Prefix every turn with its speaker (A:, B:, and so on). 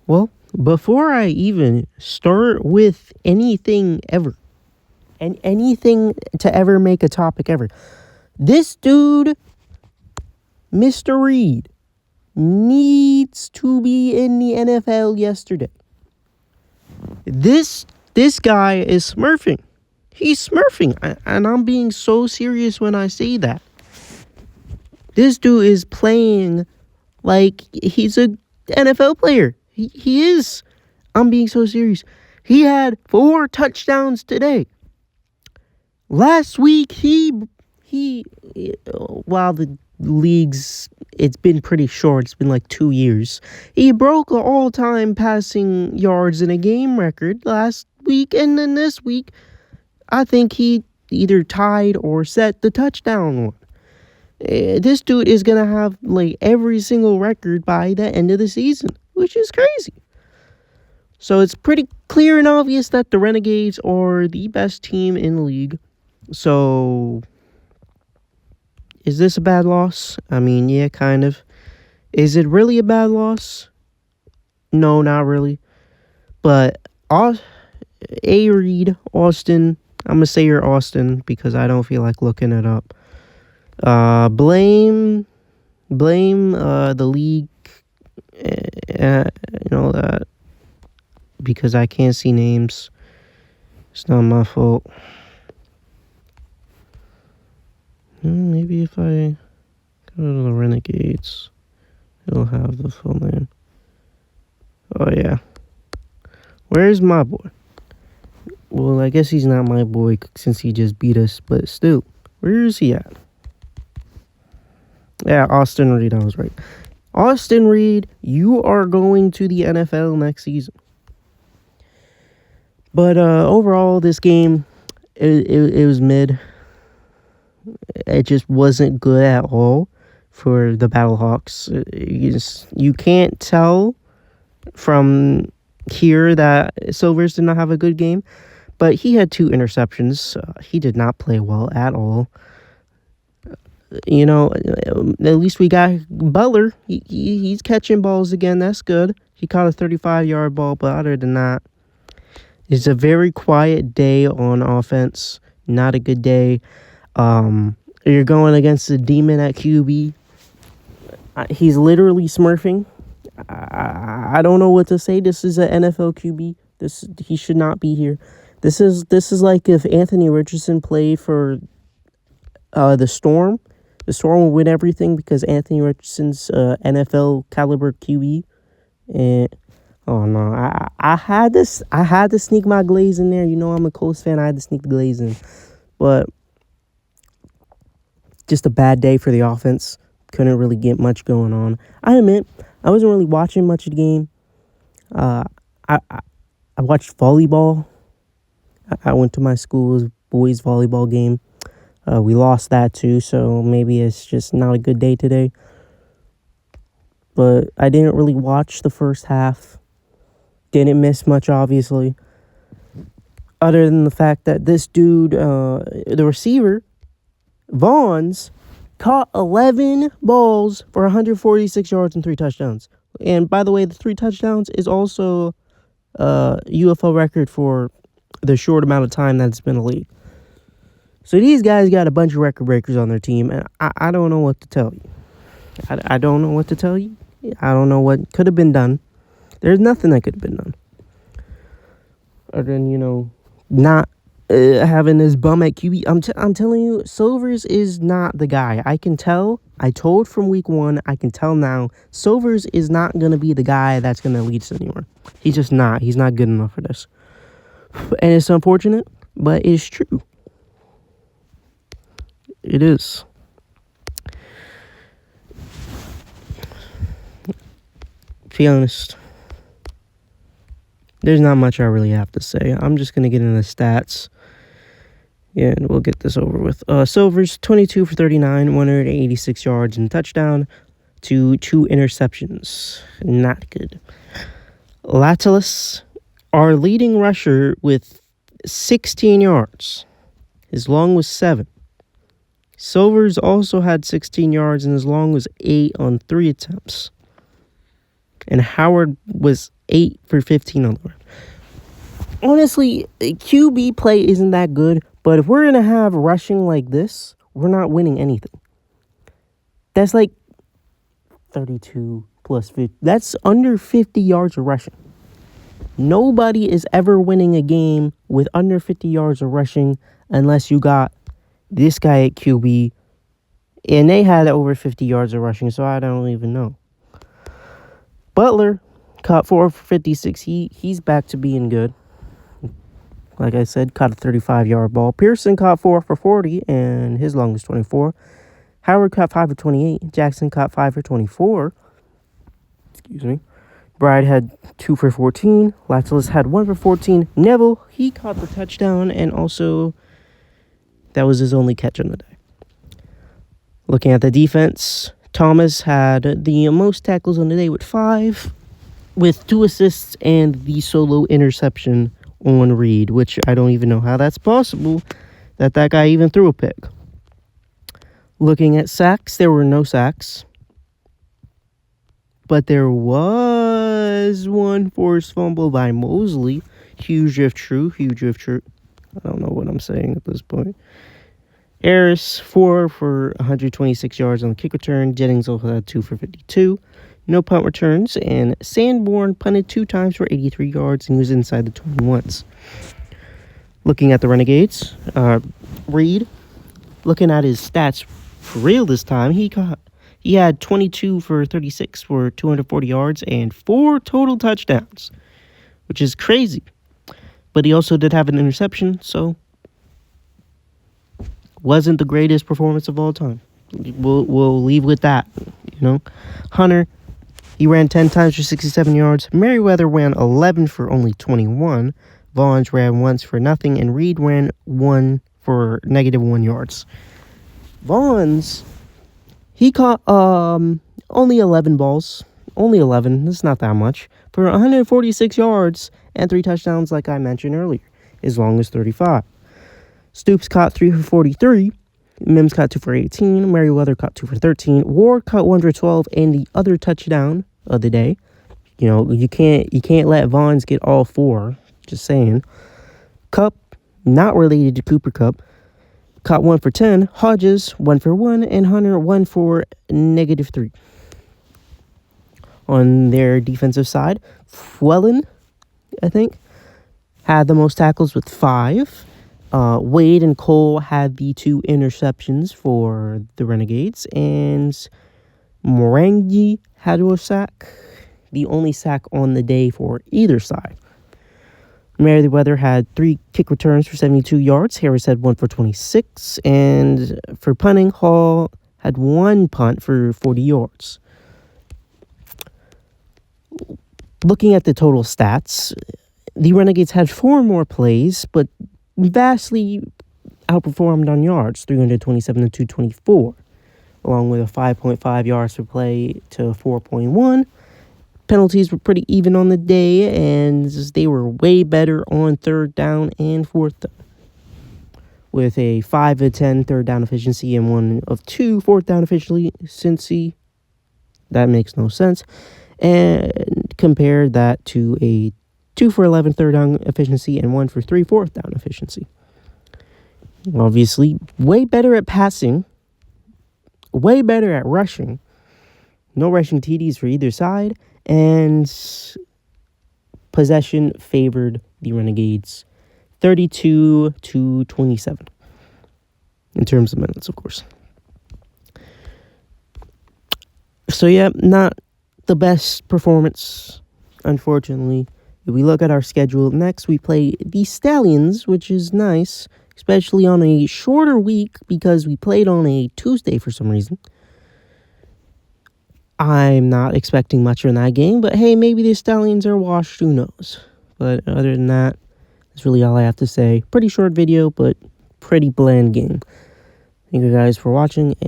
A: Well, before I even start with anything ever, and anything to ever make a topic ever, this dude, Mr. Reed, needs to be in the NFL yesterday. This guy is smurfing. He's smurfing, and I'm being so serious when I say that. This dude is playing like he's a NFL player. He is. I'm being so serious. He had 4 touchdowns today. Last week, while the league's, it's been pretty short, it's been like 2 years, he broke the all-time passing yards in a game record last week, and then this week, I think he either tied or set the touchdown one. This dude is going to have like every single record by the end of the season, which is crazy. So it's pretty clear and obvious that the Renegades are the best team in the league. So, is this a bad loss? I mean, yeah, kind of. Is it really a bad loss? No, not really. But, Reed, Austin, I'm going to say you're Austin because I don't feel like looking it up. Blame the league, that, because I can't see names. It's not my fault. Maybe if I go to the Renegades, it'll have the full name. Oh, yeah. Where's my boy? Well, I guess he's not my boy since he just beat us, but still, where is he at? Yeah, Austin Reed, I was right. Austin Reed, you are going to the NFL next season. But overall, this game, it was mid. It just wasn't good at all for the Battlehawks. You can't tell from here that Silvers did not have a good game, but he had 2 interceptions. He did not play well at all. At least we got Butler. He's catching balls again. That's good. He caught a 35-yard ball, but other than that, it's a very quiet day on offense. Not a good day. You're going against a demon at QB. He's literally smurfing. I don't know what to say. This is an NFL QB. He should not be here. This is like if Anthony Richardson played for the Storm. The Storm will win everything because Anthony Richardson's NFL caliber QB. And oh no, I had to sneak my glaze in there. You know I'm a Colts fan. I had to sneak the glaze in, but just a bad day for the offense. Couldn't really get much going on. I admit I wasn't really watching much of the game. I watched volleyball. I went to my school's boys volleyball game. We lost that too, so maybe it's just not a good day today. But I didn't really watch the first half. Didn't miss much, obviously. Other than the fact that this dude, the receiver, Vaughns, caught 11 balls for 146 yards and 3 touchdowns. And by the way, the 3 touchdowns is also UFO record for the short amount of time that it's been a league. So these guys got a bunch of record breakers on their team, and I don't know what to tell you. I don't know what to tell you. I don't know what could have been done. There's nothing that could have been done. Other than, not having this bum at QB. I'm telling you, Silvers is not the guy. I can tell. I told from week 1. I can tell now. Silvers is not going to be the guy that's going to lead us anywhere. He's just not. He's not good enough for this. And it's unfortunate, but it's true. It is. To be honest, there's not much I really have to say. I'm just going to get into the stats. Yeah, and we'll get this over with. Silvers, 22 for 39, 186 yards and touchdown to 2 interceptions. Not good. Latalis, our leading rusher with 16 yards. His long was 7. Silvers also had 16 yards and his long was 8 on 3 attempts. And Howard was 8 for 15 on the ground. Honestly, QB play isn't that good, but if we're going to have rushing like this, we're not winning anything. That's like 32 plus 50. That's under 50 yards of rushing. Nobody is ever winning a game with under 50 yards of rushing unless you got this guy at QB, and they had over 50 yards of rushing, so I don't even know. Butler caught 4 for 56. He's back to being good. Like I said, caught a 35-yard ball. Pearson caught 4 for 40, and his longest 24. Howard caught 5 for 28. Jackson caught 5 for 24. Excuse me. Bride had 2 for 14. Latulus had 1 for 14. Neville, he caught the touchdown, and also that was his only catch on the day. Looking at the defense, Thomas had the most tackles on the day with 5, with 2 assists and the solo interception on Reed, which I don't even know how that's possible that guy even threw a pick. Looking at sacks, there were no sacks. But there was one forced fumble by Mosley. Huge if true. I don't know what I'm saying at this point. Harris, 4 for 126 yards on the kick return. Jennings also had 2 for 52. No punt returns. And Sanborn punted 2 times for 83 yards, and he was inside the 21s. Looking at the Renegades, Reed, looking at his stats for real this time, he had 22 for 36 for 240 yards and 4 total touchdowns, which is crazy. But he also did have an interception, so wasn't the greatest performance of all time. We'll leave with that, you know. Hunter, he ran 10 times for 67 yards. Merriweather ran 11 for only 21. Vaughns ran once for nothing, and Reed ran 1 for -1 yards. Vaughns, he caught only 11 balls. Only 11. That's not that much. For 146 yards and 3 touchdowns, like I mentioned earlier. As long as 35. Stoops caught 3 for 43. Mims caught 2 for 18. Merriweather caught 2 for 13. Ward caught 1 for 12. And the other touchdown of the day. You know, you can't let Vaughns get all 4. Just saying. Cup, not related to Cooper Cup, caught 1 for 10. Hodges, 1 for 1. And Hunter, 1 for -3. On their defensive side, Flellen, I think, had the most tackles with 5. Wade and Cole had the 2 interceptions for the Renegades. And Morangi had a sack, the only sack on the day for either side. Merriweather had 3 kick returns for 72 yards. Harris had 1 for 26. And for punting, Hall had 1 punt for 40 yards. Looking at the total stats, the Renegades had 4 more plays, but vastly outperformed on yards, 327 to 224, along with a 5.5 yards per play to 4.1. Penalties were pretty even on the day, and they were way better on 3rd down and 4th down, with a 5 of 10 3rd down efficiency and 1 of 2 4th down efficiency. That makes no sense. And compare that to a 2 for 11 3rd down efficiency and 1 for 3 4th down efficiency. Obviously, way better at passing, way better at rushing. No rushing TDs for either side, and possession favored the Renegades 32 to 27 in terms of minutes, of course. So yeah, not the best performance, unfortunately. If we look at our schedule, next we play the Stallions, which is nice, especially on a shorter week because we played on a Tuesday for some reason. I'm not expecting much from that game, but hey, maybe the Stallions are washed, who knows. But other than that, that's really all I have to say. Pretty short video, but pretty bland game. Thank you guys for watching.